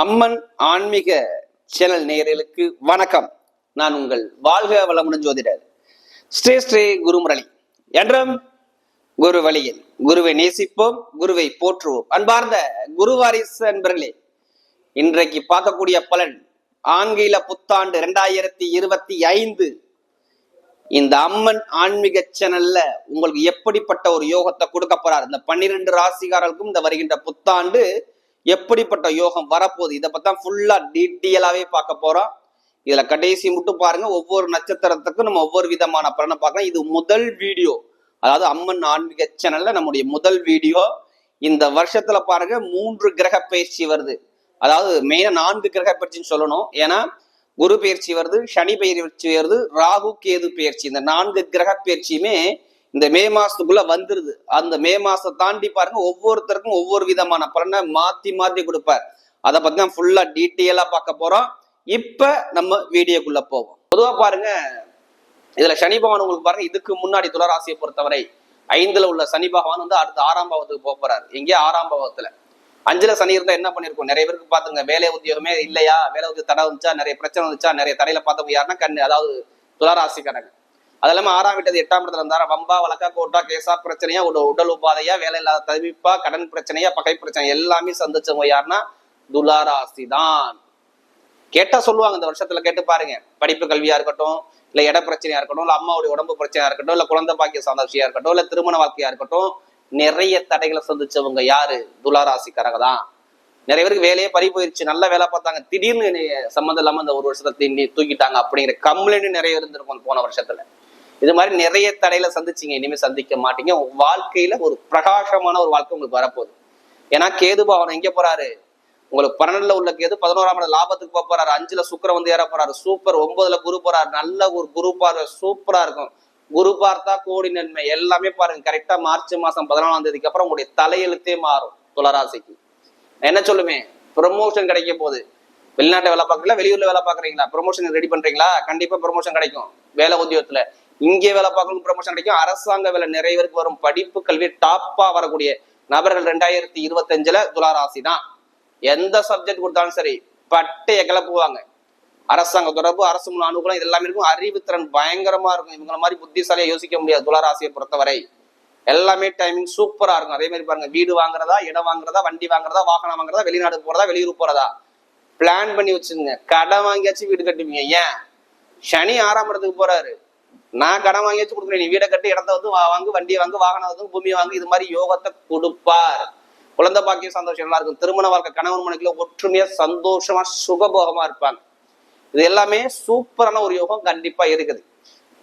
அம்மன் ஆன்மீக சேனல் நேயர்களுக்கு வணக்கம். நான் உங்கள் வாழ்க வளமுடன் ஜோதிடர் ஸ்ரீ குருமுரளி. என்றும் குரு வழியில் குருவை நேசிப்போம், குருவை போற்றுவோம். அன்பார்ந்த குருவாரிசு அன்பர்களே, இன்றைக்கு பார்க்கக்கூடிய பலன் ஆங்கில புத்தாண்டு 2025. இந்த அம்மன் ஆன்மீக சேனல்ல உங்களுக்கு எப்படிப்பட்ட ஒரு யோகத்தை கொடுக்க போறார், இந்த 12 ராசிகாரர்களுக்கும் இந்த வருகின்ற புத்தாண்டு எப்படிப்பட்ட யோகம் வரப்போகுது, இதை பத்தி ஃபுல்லா டீட்டெயிலாவே பார்க்க போறோம். இதுல கடைசி மட்டும் பாருங்க, ஒவ்வொரு நட்சத்திரத்துக்கும் நம்ம ஒவ்வொரு விதமான பலனை பார்க்கலாம். இது முதல் வீடியோ, அதாவது அம்மன் ஆன்மீக சேனல்ல நம்முடைய முதல் வீடியோ. இந்த வருஷத்துல பாருங்க 3 கிரக பயிற்சி வருது. அதாவது மெயினா 4 கிரக பயிற்சின்னு சொல்லணும். ஏன்னா குரு பயிற்சி வருது, சனி பயிற்சி வருது, ராகு கேது பயிற்சி. இந்த 4 கிரக பயிற்சியுமே இந்த மே மாசத்துக்குள்ள வந்துருது. அந்த மே மாசத்தை தாண்டி பாருங்க, ஒவ்வொருத்தருக்கும் ஒவ்வொரு விதமான பலனை மாத்தி மாத்தி கொடுப்பார். அதை பத்தி தான் ஃபுல்லா டீட்டெயிலா பார்க்க போறோம். இப்ப நம்ம வீடியோக்குள்ள போவோம். பொதுவா பாருங்க, இதுல சனி பகவான் உங்களுக்கு பாருங்க, இதுக்கு முன்னாடி துளாராசியை பொறுத்தவரை 5ல உள்ள சனி பகவான் வந்து அடுத்து 6ஆம் பாவத்துக்கு போறாரு. எங்கேயா 6ஆம் பாவத்துல 5ல சனி இருந்தா என்ன பண்ணிருக்கும், நிறைய பேருக்கு பாத்துங்க வேலை உத்தியோகமே இல்லையா, வேலை உத்தியோக தடை வந்துச்சா, நிறைய பிரச்சனை வந்துச்சா, நிறைய தடையில பார்த்தவங்க யாருன்னா கண்ணு, அதாவது துளாராசிக்காரங்க. அது இல்லாம 6ஆம் வீட்டது 8ஆம் இடத்துல இருந்தாரா, வம்பா வழக்கா கோட்டா கேசா பிரச்சனையா, உடல் உபாதையா, வேலை இல்லாத தவிப்பா, கடன் பிரச்சனையா, பகை பிரச்சனை எல்லாமே சந்திச்சவங்க யாருன்னா துளாராசி தான். கேட்டா சொல்லுவாங்க, இந்த வருஷத்துல கேட்டு பாருங்க. படிப்பு கல்வியா இருக்கட்டும், இல்ல இட பிரச்சனையா இருக்கட்டும், இல்ல அம்மாவுடைய உடம்பு பிரச்சனையா இருக்கட்டும், இல்ல குழந்தை பாக்கிய சந்தோஷியா இருக்கட்டும், இல்ல திருமண வாழ்க்கையா இருக்கட்டும், நிறைய தடைகளை சந்திச்சவங்க யாரு, துளாராசிக்காரங்க தான். நிறைய பேருக்கு வேலையே பறி போயிருச்சு, நல்ல வேலை பார்த்தாங்க, திடீர்னு சம்மந்தம் இல்லாம இந்த ஒரு வருஷத்தை தூக்கிட்டாங்க அப்படிங்கிற கம்ப்ளைண்ட் நிறைய இருந்திருக்கும் போன வருஷத்துல. இது மாதிரி நிறைய தடையில சந்திச்சிங்க, இனிமே சந்திக்க மாட்டீங்க. உங்க வாழ்க்கையில ஒரு பிரகாசமான ஒரு வாழ்க்கை உங்களுக்கு வரப்போகுது. ஏன்னா கேது பகவான் எங்க போறாரு, உங்களுக்கு 12ல உள்ள கேது 11ஆம் இடம் லாபத்துக்கு போறாரு. 5ல சுக்கிரன் வந்து ஏற போறாரு, சூப்பர். 9ல குரு போறாரு, நல்ல ஒரு குரு பார்வை சூப்பரா இருக்கும். குரு பார்த்தா கோடி நன்மை. எல்லாமே பாருங்க, கரெக்டா மார்ச் மாசம் 14ஆம் தேதிக்கு அப்புறம் உங்களுடைய தலையெழுத்தே மாறும். துளாராசிக்கு என்ன சொல்லுமே, ப்ரமோஷன் கிடைக்க போகுது. வெளிநாட்டு வேலை பார்க்கல, வெளியூர்ல வேலை பாக்குறீங்களா, ப்ரமோஷன் ரெடி பண்றீங்களா, கண்டிப்பா ப்ரமோஷன் கிடைக்கும். வேலை உத்தியோகத்துல இங்கே வேலை பார்க்கணும், ப்ரமோஷன் கிடைக்கும். அரசாங்க வேலை நிறைய பேருக்கு வரும். படிப்பு கல்வி டாப்பா வரக்கூடிய நபர்கள் 2025ல துளாராசி தான். எந்த சப்ஜெக்ட் கொடுத்தாலும் சரி பட்டைய கிளப்புவாங்க. அரசாங்க தொடர்பு, அரசு முன் அனுகூலம், இது எல்லாமே இருக்கும். அறிவுத்திறன் பயங்கரமா இருக்கும். இவங்களை மாதிரி புத்திசாலியா யோசிக்க முடியாது துளாராசியை பொறுத்தவரை. எல்லாமே டைமிங் சூப்பரா இருக்கும். அதே மாதிரி பாருங்க, வீடு வாங்குறதா, இடம் வாங்குறதா, வண்டி வாங்குறதா, வாகனம் வாங்குறதா, வெளிநாடு போறதா, வெளியூர் போறதா, பிளான் பண்ணி வச்சுங்க. கடன் வாங்கியாச்சு வீடு கட்டுவீங்க. ஏன், சனி 6ஆம் இடத்துக்கு போறாரு. நான் கடன் வாங்கியாச்சு கொடுக்குறேன், நீ வீடை கட்டி இடத்த வந்து வாங்கு, வண்டியை வாங்கு, வாகனம் வந்து பூமியை வாங்கு. இது மாதிரி யோகத்தை கொடுப்பார். குழந்தை பாக்கியம் சந்தோஷம் நல்லா இருக்கும். திருமண வாழ்க்கை, கணவன் மனைவிக்குள்ள ஒற்றுமையா சந்தோஷமா சுகபோகமா இருப்பாங்க. இது எல்லாமே சூப்பரான ஒரு யோகம் கண்டிப்பா இருக்குது.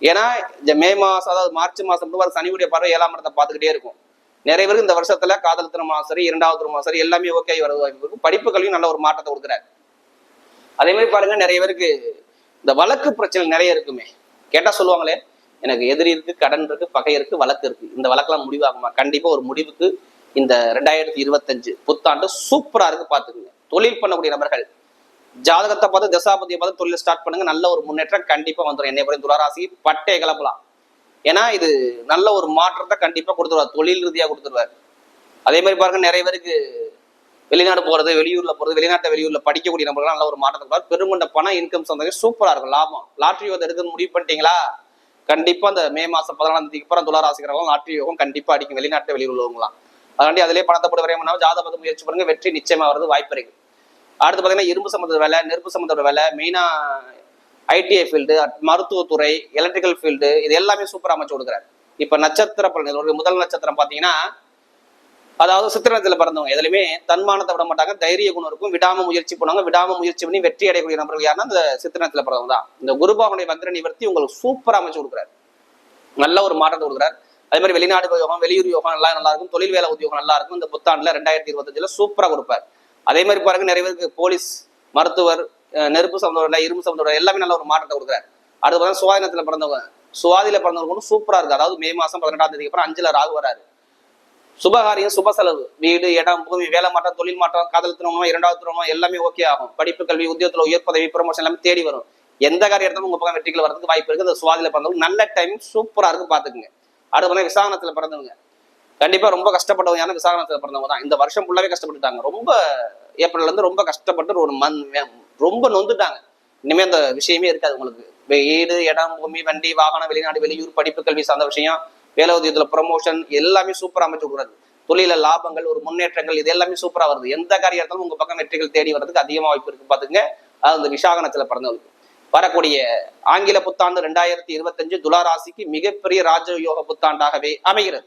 ஏன்னா இந்த மே மாசம், அதாவது மார்ச் மாசம் சனியுடைய பார்வை 7ஆம் இடத்தை பார்த்துக்கிட்டே இருக்கும். நிறைய பேருக்கு இந்த வருஷத்துல காதல் திருமணம் சரி, 2வது திருமணம் சரி, எல்லாமே ஓகே வருது. படிப்பு கல்வியும் நல்ல ஒரு மாற்றத்தை கொடுக்குறாரு. அதே மாதிரி பாருங்க, நிறைய பேருக்கு இந்த வழக்கு பிரச்சனை நிறைய இருக்குமே. கேட்டா சொல்லுவாங்களே, எனக்கு எதிரி இருக்கு, கடன் இருக்கு, பகை இருக்கு, வழக்கு இருக்கு. இந்த வழக்கெல்லாம் முடிவாகுமா? கண்டிப்பா ஒரு முடிவுக்கு இந்த 2025 புத்தாண்டு சூப்பரா இருக்கு. பாத்துக்கோங்க. தொழில் பண்ணக்கூடிய நபர்கள் ஜாதகத்தை பார்த்து, தசாபதியை பார்த்து தொழில் ஸ்டார்ட் பண்ணுங்க. நல்ல ஒரு முன்னேற்றம் கண்டிப்பா வந்துடும். என்னை பொறுத்த துளாராசி பட்டையை கிளப்பலாம். ஏன்னா இது நல்ல ஒரு மாற்றத்தை கண்டிப்பா கொடுத்துருவார், தொழில் ரீதியா கொடுத்துருவார். அதே மாதிரி பாருங்க, நிறைய பேருக்கு வெளிநாடு போறது, வெளியூர்ல போறது, வெளியூர்ல படிக்கக்கூடிய நபர்கள் நல்ல ஒரு மாற்றத்தை, பெருமண்ட பணம் இன்கம் சந்தோஷம் சூப்பரா இருக்கும். லாபம். லாட்ரி யோகம் எடுத்து முடிவு பண்ணிட்டீங்களா, கண்டிப்பா இந்த மே மாசம் 14ஆம் தேதிக்கு அப்புறம் துளாராசிக்கிறவங்க லாட்ரி யோகம் கண்டிப்பா அடிக்கும். வெளிநாட்டு வெளியூர் உள்ளவங்களாம் அதாண்டி அதிலே பணத்தை போட்டு வரையணும். ஜாதகத்தை முயற்சி பண்ணுங்க, வெற்றி நிச்சயமா வருது, வாய்ப்பு இருக்கு. அடுத்து பாத்தீங்கன்னா, இரும்பு சம்பந்த வேலை, நெருப்பு சம்பந்த வேலை, மெயினா ஐடிஐ ஃபீல்டு, மருத்துவத்துறை, எலக்ட்ரிக்கல் ஃபீல்டு, இது எல்லாமே சூப்பரா அமைச்சு கொடுக்குறாரு. இப்ப நட்சத்திர பலன், முதல் நட்சத்திரம் பாத்தீங்கன்னா, அதாவது சித்திரத்துல பிறந்தவங்க எதுலையுமே தன்மானத்தை விட மாட்டாங்க, தைரிய குணம் இருக்கும், விடாம முயற்சி பண்ணுவாங்க. விடாம முயற்சி பண்ணி வெற்றி அடையக்கூடிய நபர்கள் யாருன்னா இந்த சித்திரத்துல பிறந்தவங்க தான். இந்த குருபாவனுடைய வக்ர நிவர்த்தி உங்களுக்கு சூப்பரா அமைச்சு கொடுக்குறாரு, நல்ல ஒரு மாற்றத்தை கொடுக்குறாரு. அதே மாதிரி வெளிநாடு யோகம், வெளியூர் யோகம் எல்லாம் நல்லா இருக்கும். தொழில் வேலை உத்தியோகம் நல்லா இருக்கும். இந்த புத்தாண்டுல 2025ல சூப்பரா கொடுப்பார். அதே மாதிரி பாருங்க, நிறைய பேருக்கு போலீஸ், மருத்துவர், நெருப்பு சம்பந்தோட, இரும்பு சம்பந்தோட எல்லாமே நல்ல ஒரு மாற்றத்தை கொடுக்குறாரு. அடுத்து பார்த்தா சுவாதினத்துல பிறந்தவங்க, சுவாதியில பிறந்தவங்க சூப்பரா இருக்கு. அதாவது மே மாசம் 18ஆம் தேதிக்கு அப்புறம் 5ல ராகு வராரு. சுபகாரியம், சுப செலவு, வீடு, இடம், பூமி, வேலை மாற்றம், தொழில் மாற்றம், காதல் திருமணம், 2வது திருமணம் எல்லாமே ஓகே ஆகும். படிப்பு கல்வி, உத்தியோகத்துல உயர் பதவி, ப்ரமோஷன் எல்லாமே தேடி வரும். எந்த காரியம் எடுத்தாலும் உங்க பக்கம் வெற்றிகள் வரதுக்கு வாய்ப்பு இருக்கு. இந்த சுவாதியில பிறந்தவங்க நல்ல டைம் சூப்பரா இருக்கு, பாத்துக்குங்க. அடுத்து பார்த்தா விசாகனத்துல பிறந்தவங்க கண்டிப்பா ரொம்ப கஷ்டப்பட்டவங்க. விசாகனத்துல பிறந்தவங்க தான் இந்த வருஷம் ஃபுல்லாவே கஷ்டப்பட்டுட்டாங்க. ரொம்ப ஏப்ரல்ல இருந்து ரொம்ப கஷ்டப்பட்டு ஒரு ரொம்ப நொந்துட்டாங்க. இனிமே அந்த விஷயமே இருக்காது உங்களுக்கு. வீடு, இடம், பூமி, வண்டி, வாகனம், வெளிநாடு, வெளியூர், படிப்பு, கல்வி சார்ந்த விஷயம், வேலை உதயத்துல ப்ரமோஷன் எல்லாமே சூப்பரா அமைச்சு கொடுக்குறது. தொழில லாபங்கள், ஒரு முன்னேற்றங்கள், இது எல்லாமே சூப்பரா வருது. எந்த காரியம் இருந்தாலும் உங்க பக்கம் வெற்றிகள் தேடி வர்றதுக்கு அதிகமா வாய்ப்பு இருக்கு பாத்துங்க. அது அந்த விசாக நட்சத்திரத்துல பிறந்தவங்களுக்கு வரக்கூடிய ஆங்கில புத்தாண்டு 2025 துலா ராசிக்கு மிகப்பெரிய ராஜயோக புத்தாண்டாகவே அமைகிறது.